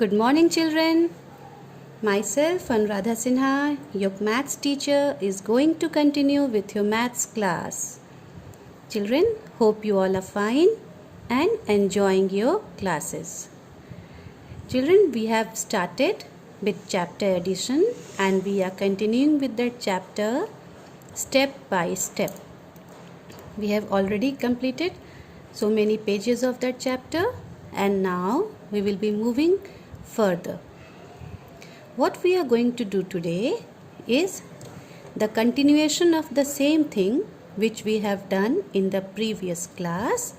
Good morning, children. Myself, Anuradha Sinha, your maths teacher, is going to continue with your maths class. Children, hope you all are fine and enjoying your classes. Children, we have started with chapter addition and we are continuing with that chapter step by step. We have already completed so many pages of that chapter and now we will be moving further. What we are going to do today is the continuation of the same thing which we have done in the previous class.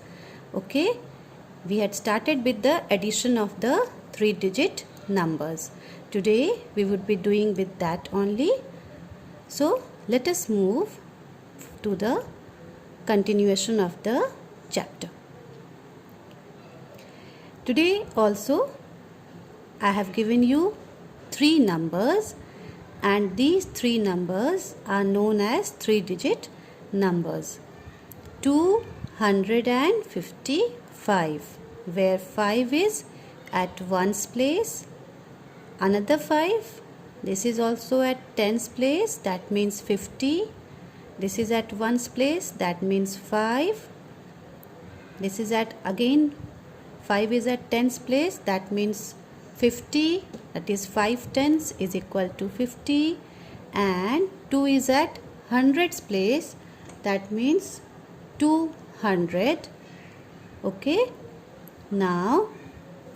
Okay, we had started with the addition of the 3-digit numbers. Today we would be doing with that only. So let us move to the continuation of the chapter. Today also I have given you 3 numbers and these 3 numbers are known as 3-digit numbers. 255, where 5 is at ones place, another 5, this is also at tens place, that means 50, this is at ones place, that means 5, this is at again 5 is at tens place, that means 50, that is 5 tens is equal to 50, and 2 is at hundreds place, that means 200. Okay, now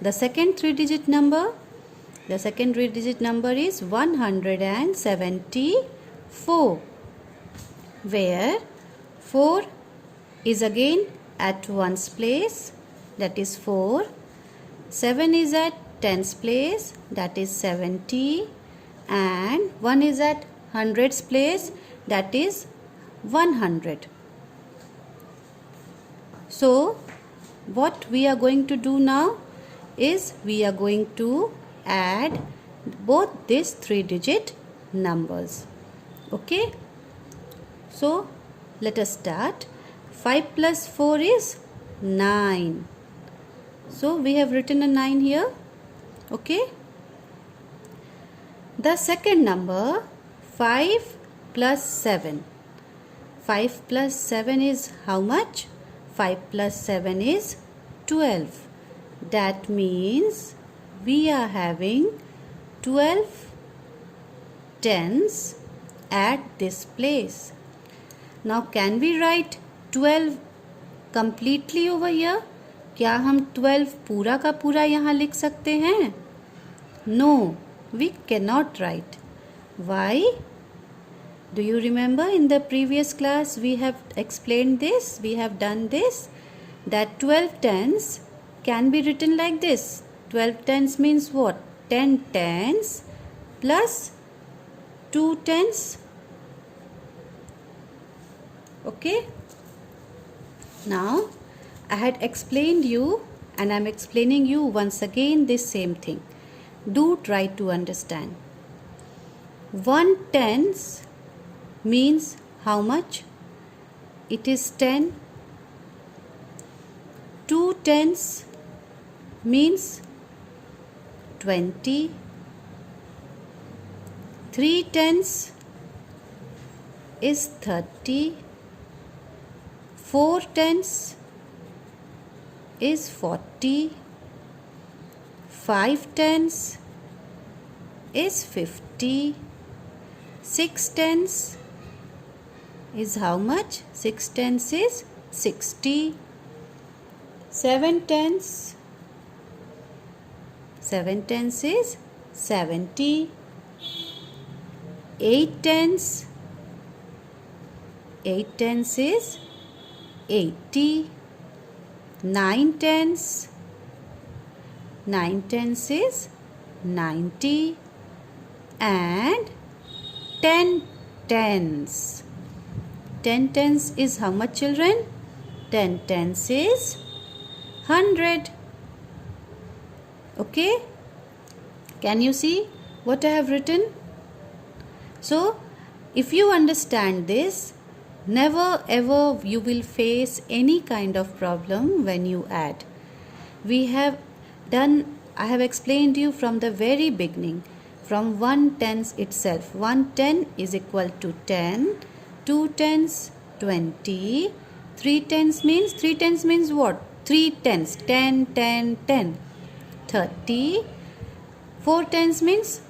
the second 3-digit number, is 174, where 4 is again at ones place, that is 4, 7 is at tens place, that is 70, and 1 is at hundreds place, that is 100. So what we are going to do now is we are going to add both these 3-digit numbers. Okay, so let us start. 5 plus 4 is 9. So we have written a 9 here. Okay, the second number, 5 plus 7. 5 plus 7 is how much? 5 plus 7 is 12. That means we are having 12 tens at this place. Now can we write 12 completely over here? क्या हम 12 पूरा का पूरा यहाँ लिख सकते हैं? No, we cannot write. Why? Do you remember in the previous class we have explained this, we have done this, that 12 tens can be written like this. 12 tens means what? 10 tens plus 2 tens. Okay, now I had explained you and I am explaining you once again this same thing. Do try to understand. 1 tens means how much? It is 10. 2 tens means 20. 3 tens is 30. 4 tens is 40. 5 tens is 50. 6 tens is how much? 6 tens is 60. 7 tens is 70. 8 tens is 80. 9 tens is 90, and 10 tens. 10 tens is how much, children? 10 tens is 100. Okay, can you see what I have written? So if you understand this, never ever you will face any kind of problem when you add. We have done I have explained you from the very beginning, from 1 tens itself. 1 10 is equal to 10, 2 tens 20, 3 tens means what? 3 tens, 10, 10, 10, 30. 4 tens means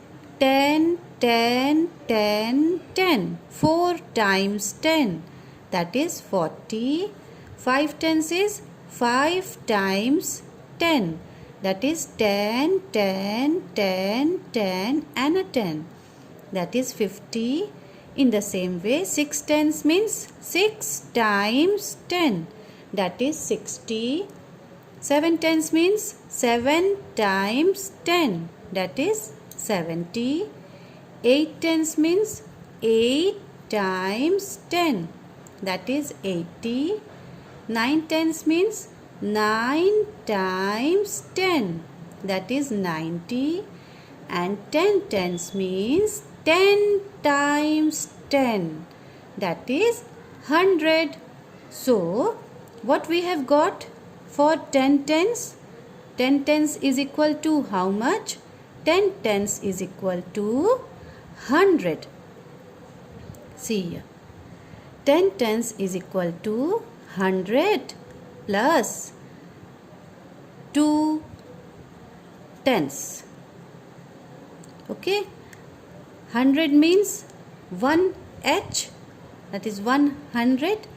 10, 10, 10, 10. 4 times 10, that is 40. 5 tens is 5 times 10, that is 10, 10, 10, 10 and a 10, that is 50. In the same way, 6 tens means 6 times 10, that is 60. 7 tens means 7 times 10, that is 70. 8 tens means 8 times 10, that is 80. 9 tens means 9 times 10, that is 90. And 10 tens means 10 times 10, that is 100. So, what we have got for 10 tens? 10 tens is equal to how much? 10 tens is equal to 100. See here. 10 tens is equal to 100 plus 2 tens. Okay. 100 means 1h, that is 100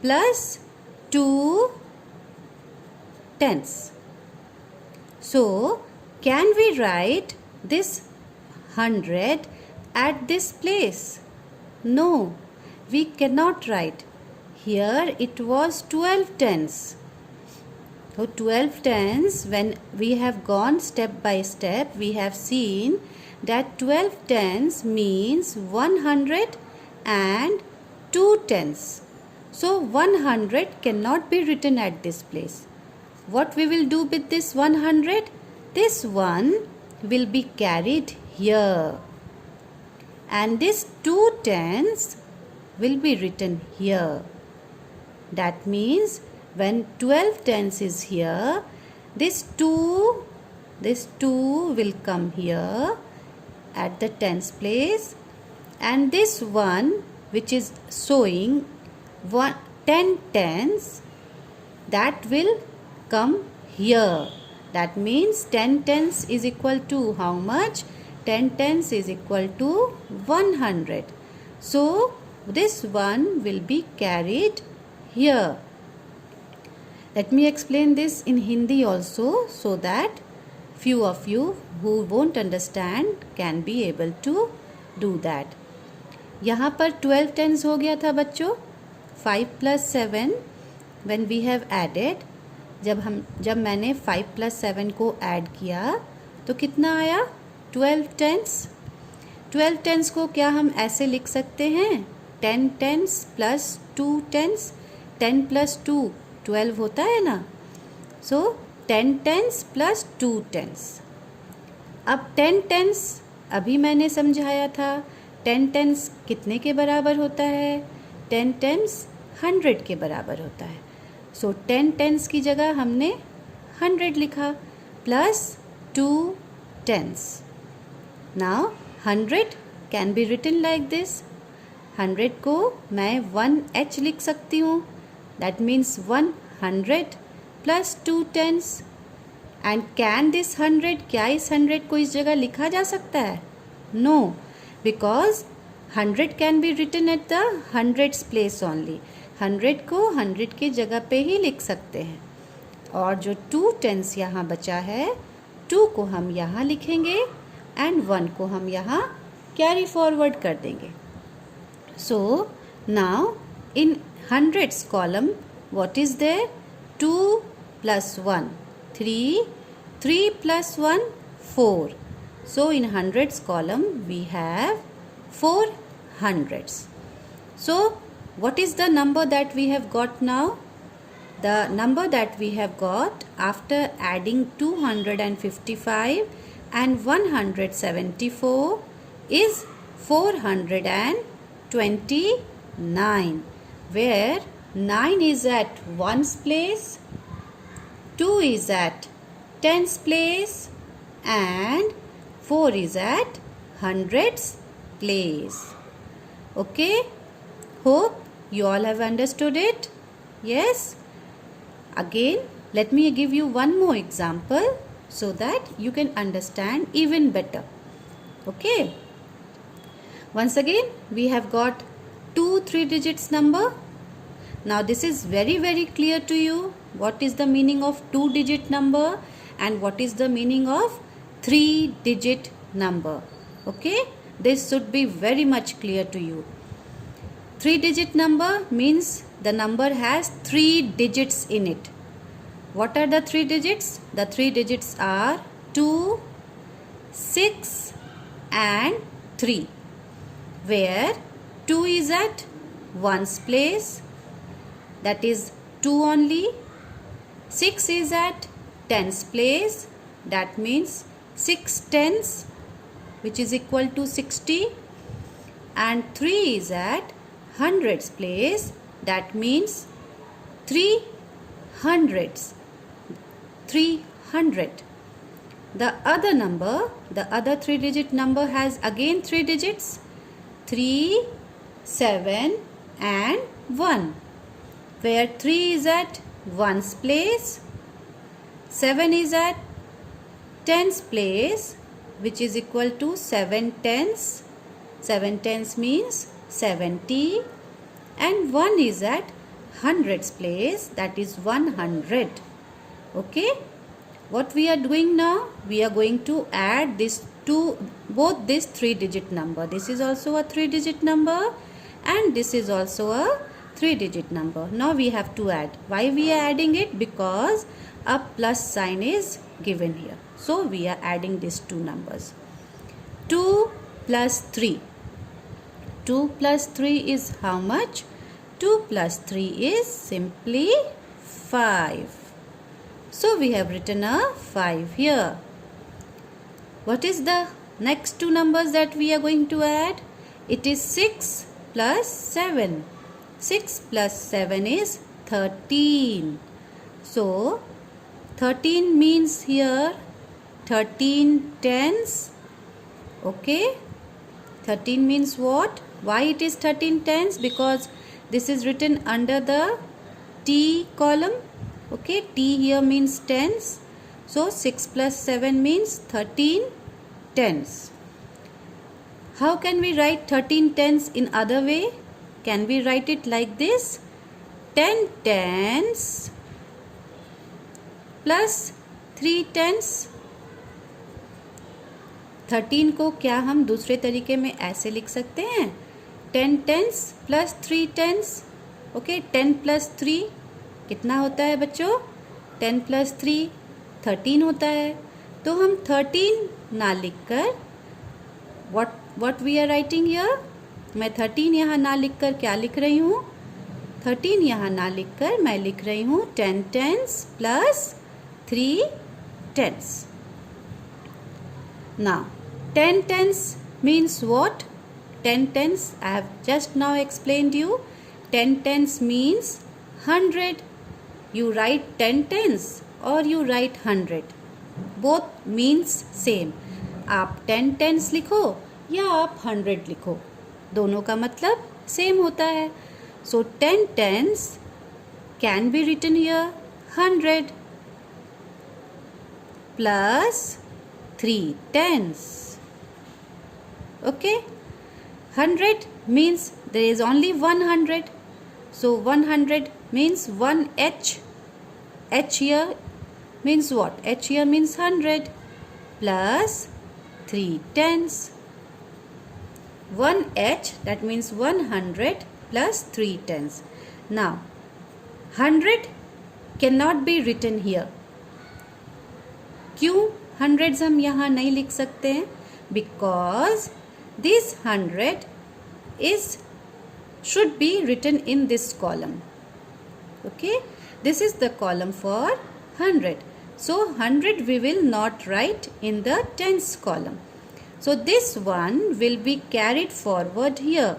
plus 2 tens. So, can we write this 100 at this place? No, we cannot write. Here it was 12 tens. So 12 tens, when we have gone step by step, we have seen that 12 tens means 100 and 2 tens. So 100 cannot be written at this place. What we will do with this 100? This one will be carried here. And this 2 tens will be written here. That means when 12 tens is here, this 2 will come here at the tens place, and this one which is showing 10 tens, that will come here. That means 10 tens is equal to how much? 10 tens is equal to 100. So this one will be carried here. Let me explain this in Hindi also, so that few of you who won't understand can be able to do that. यहाँ पर 12 tens हो गया था बच्चों. 5 plus 7 when we have added, जब मैंने 5 plus 7 को add किया तो कितना आया? 12 tens. 12 tens को क्या हम ऐसे लिख सकते हैं? 10 tens plus 2 tens. 10 plus 2 12 होता है ना. So 10 tens plus 2 tens. अब 10 tens अभी मैंने समझाया था. 10 tens कितने के बराबर होता है? 10 tens 100 के बराबर होता है. So 10 tens की जगह हमने 100 लिखा plus 2 tens. Now 100 can be written like this. 100 को मैं 1h लिख सकती हूँ. That means 100 plus 2 tens. And can this 100, क्या इस 100 को इस जगह लिखा जा सकता है? No, because 100 can be written at the hundreds place only. 100 को 100 की जगह पे ही लिख सकते हैं. और जो 2 tens यहाँ बचा है, 2 को हम यहाँ लिखेंगे and 1 को हम यहाँ कैरी फॉरवर्ड कर देंगे. So now in hundreds column, what is there? 2 plus 1 3, 3 plus 1 4. So in hundreds column we have 4 hundreds. So what is the number that we have got now? The number that we have got after adding 255 and 174 is 429, where 9 is at 1's place, 2 is at 10's place, and 4 is at hundreds place. Okay, hope you all have understood it. Yes. Again, let me give you one more example so that you can understand even better. Okay. Once again, we have got two 3 digits number. Now this is very clear to you what is the meaning of 2 digit number and what is the meaning of 3 digit number. Okay, this should be very much clear to you. 3 digit number means the number has 3 digits in it. What are the 3 digits? The 3 digits are 2, 6 and 3, where 2 is at ones place, that is 2 only. 6 is at tens place, that means 6 tens, which is equal to 60. And 3 is at hundreds place, that means 3 hundreds. 300. The other number, the other 3 digit number has again 3 digits, 3, 7 and 1, where 3 is at ones place, 7 is at tens place, which is equal to 7 tens. 7 tens means 70, and 1 is at hundreds place, that is 100. Okay, what we are doing now, we are going to add this to both this 3 digit number. This is also a 3 digit number and this is also a 3 digit number. Now we have to add. Why we are adding it? Because a plus sign is given here. So we are adding these two numbers. 2 plus 3. 2 plus 3 is how much? 2 plus 3 is simply 5. So we have written a 5 here. What is the next two numbers that we are going to add? It is 6 plus 7. 6 plus 7 is 13. So 13 means here 13 tens. Okay. 13 means what? Why it is 13 tens? Because this is written under the T column. Okay, T here means tens. So 6 plus 7 means 13 tens. How can we write 13 tens in other way? Can we write it like this? 10 tens plus 3 tens. 13 को क्या हम दूसरे तरीके में ऐसे लिख सकते हैं? 10 tens plus 3 tens. Okay, 10 plus 3 कितना होता है बच्चों? 10 plus 3 13 होता है. तो हम 13 ना लिखकर what we are writing here? मैं 13 यहाँ ना लिखकर क्या लिख रही हूँ? 13 यहाँ ना लिखकर मैं लिख रही हूँ 10 tens plus 3 tens. Now 10 tens means what? 10 tens I have just now explained you. 10 tens means 100. You write 10 tens or you write 100. Both means same. आप 10 tens लिखो या आप 100 लिखो, दोनों का मतलब सेम होता है. So 10 tens can be written here 100 plus 3 tens. Okay, 100 means there is only 100. So 100 means 1 H. H here means what? H here means 100 plus 3 tens. 1 H, that means 100 plus 3 tens. Now 100 cannot be written here. क्यों hundreds हम यहाँ नहीं लिख सकते हैं? Because this 100 should be written in this column. Okay, this is the column for 100. So 100 we will not write in the tens column. So this one will be carried forward here.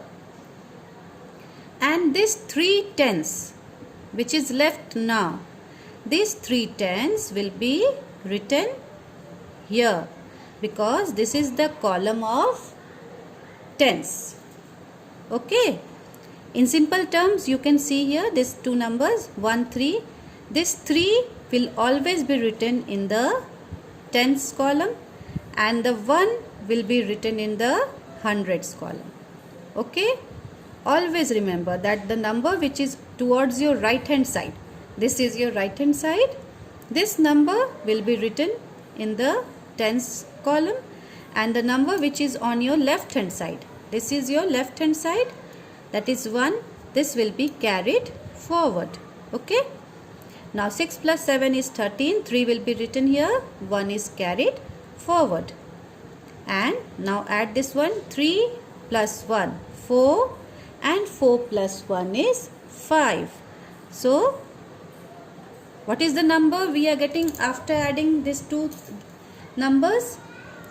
And this 3 tens which is left now, these 3 tens will be written here, because this is the column of tens. Okay. In simple terms, you can see here these two numbers 1, 3. This 3 will always be written in the tens column, and the 1 will be written in the hundreds column. Okay. Always remember that the number which is towards your right hand side, this is your right hand side, this number will be written in the tens column, and the number which is on your left hand side, this is your left hand side, that is 1, this will be carried forward. Okay. Now 6 plus 7 is 13, 3 will be written here, 1 is carried forward. And now add this one, 3 plus 1, 4, and 4 plus 1 is 5. So what is the number we are getting after adding these two numbers?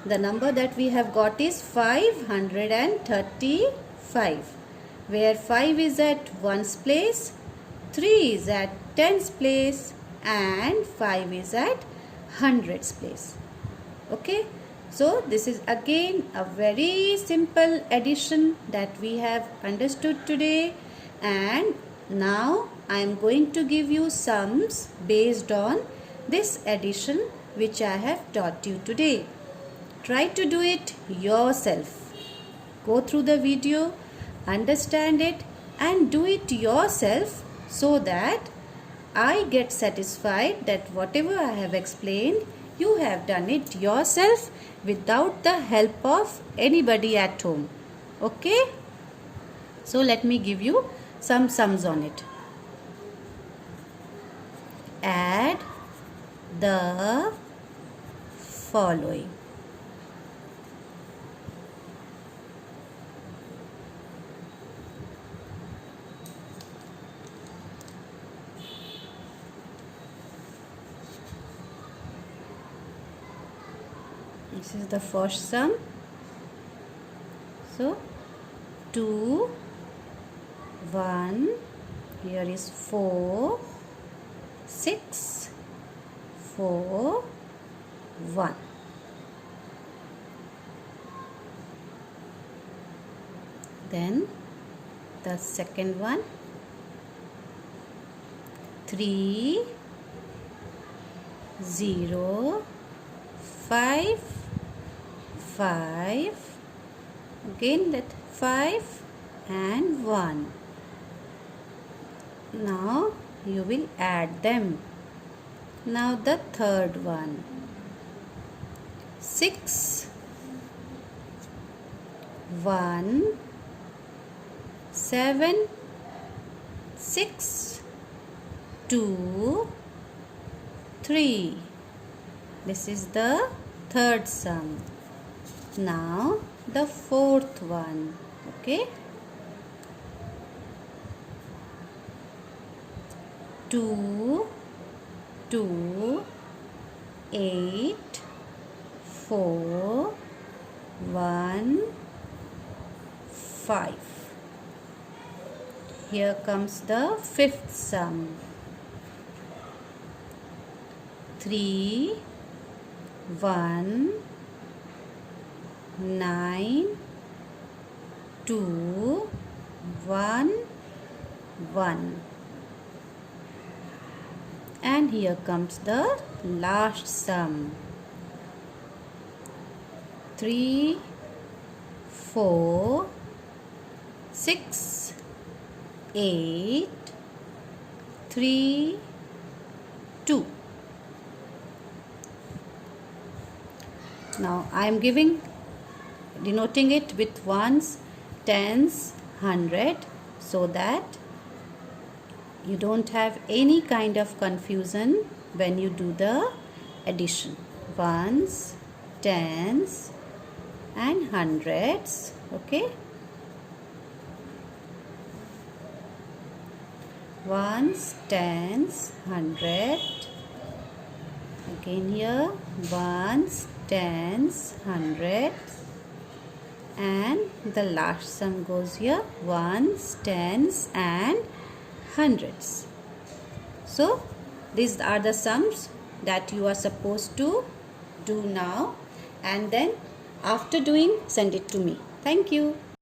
The number that we have got is 535, where 5 is at ones place, 3 is at tens place, and 5 is at hundreds place. Okay. So this is again a very simple addition that we have understood today, and now I am going to give you sums based on this addition which I have taught you today. Try to do it yourself. Go through the video, understand it, and do it yourself, so that I get satisfied that whatever I have explained, you have done it yourself without the help of anybody at home. Okay. So let me give you some sums on it. Add the following. This is the first sum. So 2, 1, here is 4, 6, 4, 1. Then the second one, 3, 0, 5, 5, again that 5 and 1. Now you will add them. Now the third one, 6, 1, 7, 6, 2, 3. This is the third sum. Now the fourth one. Okay. 2, 2, 8, 4, 1, 5. Here comes the fifth sum. 3, 1, 9, 2, 1, 1. And here comes the last sum. 3, 4, 6, 8, 3, 2. Now I am denoting it with ones, tens, 100, so that you don't have any kind of confusion when you do the addition. Ones, tens, and hundreds. Okay. Ones, tens, 100. Again here, ones, tens, 100. And the last sum goes here, ones, tens, and hundreds. So these are the sums that you are supposed to do now, and then after doing, send it to me. Thank you.